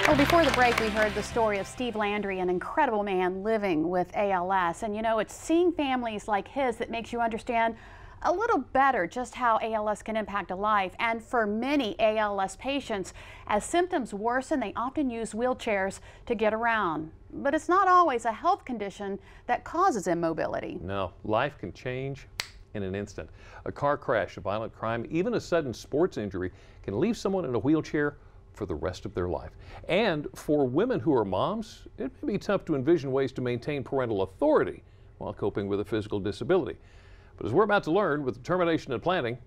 Well, before the break, we heard the story of Steve Landry, an incredible man living with ALS. And you know, it's seeing families like his that makes you understand a little better just how ALS can impact a life. And for many ALS patients, as symptoms worsen, they often use wheelchairs to get around. But it's not always a health condition that causes immobility. No, life can change in an instant. A car crash, a violent crime, even a sudden sports injury can leave someone in a wheelchair for the rest of their life. And for women who are moms, it may be tough to envision ways to maintain parental authority while coping with a physical disability. But as we're about to learn, with determination and planning,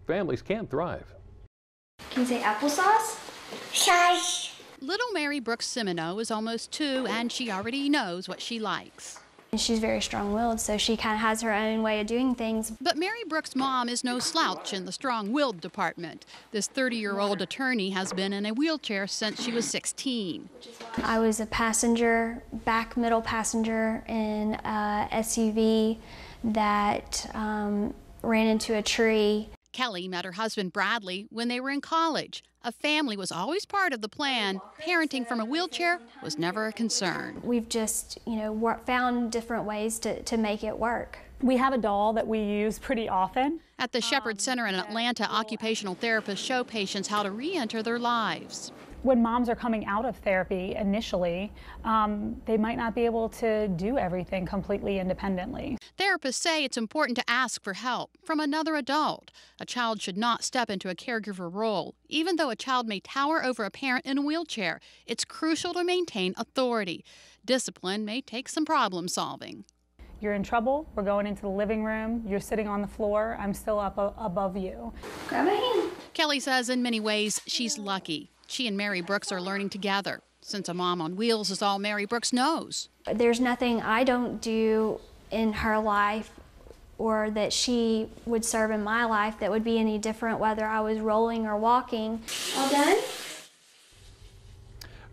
families can thrive. Can you say applesauce? Sauce. Little Mary Brooks Semino is almost 2 and she already knows what she likes. She's very strong-willed, so she kind of has her own way of doing things. But Mary Brooks' mom is no slouch in the strong-willed department. This 30-year-old attorney has been in a wheelchair since she was 16. I was a passenger, back middle passenger in a SUV that ran into a tree. Kelly met her husband Bradley when they were in college. A family was always part of the plan. Parenting from a wheelchair was never a concern. We've just, found different ways to make it work. We have a doll that we use pretty often. At the Shepherd Center in Atlanta, occupational therapists show patients how to re-enter their lives. When moms are coming out of therapy initially, they might not be able to do everything completely independently. Therapists say it's important to ask for help from another adult. A child should not step into a caregiver role. Even though a child may tower over a parent in a wheelchair, it's crucial to maintain authority. Discipline may take some problem solving. You're in trouble, we're going into the living room, you're sitting on the floor, I'm still up above you. Grab my hand. Kelly says in many ways she's lucky. She and Mary Brooks are learning together, since a mom on wheels is all Mary Brooks knows. There's nothing I don't do in her life or that she would serve in my life that would be any different whether I was rolling or walking. All done?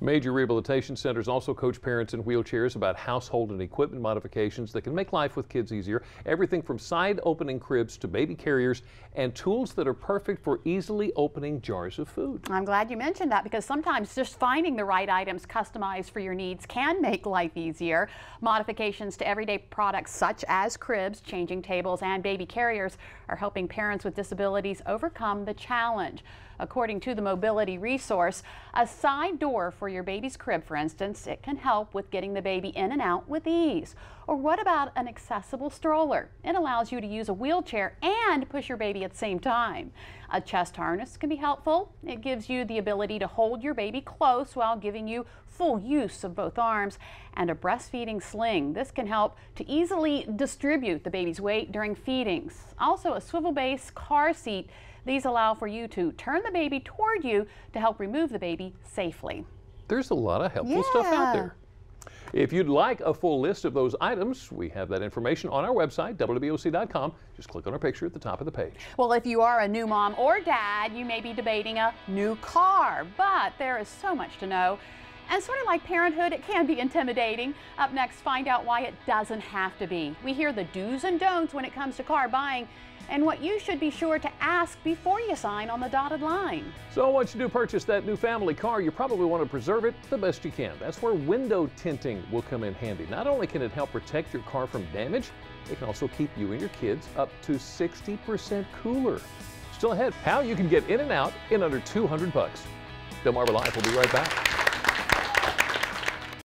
Major rehabilitation centers also coach parents in wheelchairs about household and equipment modifications that can make life with kids easier. Everything from side opening cribs to baby carriers and tools that are perfect for easily opening jars of food. I'm glad you mentioned that because sometimes just finding the right items customized for your needs can make life easier. Modifications to everyday products such as cribs, changing tables, and baby carriers are helping parents with disabilities overcome the challenge. According to the mobility resource, a side door for your baby's crib, for instance, it can help with getting the baby in and out with ease. Or what about an accessible stroller? It allows you to use a wheelchair and push your baby at the same time. A chest harness can be helpful. It gives you the ability to hold your baby close while giving you full use of both arms. And a breastfeeding sling. This can help to easily distribute the baby's weight during feedings. Also a swivel-based car seat. These allow for you to turn the baby toward you to help remove the baby safely. There's a lot of helpful stuff out there. If you'd like a full list of those items, we have that information on our website, WBOC.com. Just click on our picture at the top of the page. Well, if you are a new mom or dad, you may be debating a new car, but there is so much to know. And sort of like parenthood, it can be intimidating. Up next, find out why it doesn't have to be. We hear the do's and don'ts when it comes to car buying and what you should be sure to ask before you sign on the dotted line. So once you do purchase that new family car, you probably want to preserve it the best you can. That's where window tinting will come in handy. Not only can it help protect your car from damage, it can also keep you and your kids up to 60% cooler. Still ahead, how you can get in and out in under $200. Delmarva Live will be right back.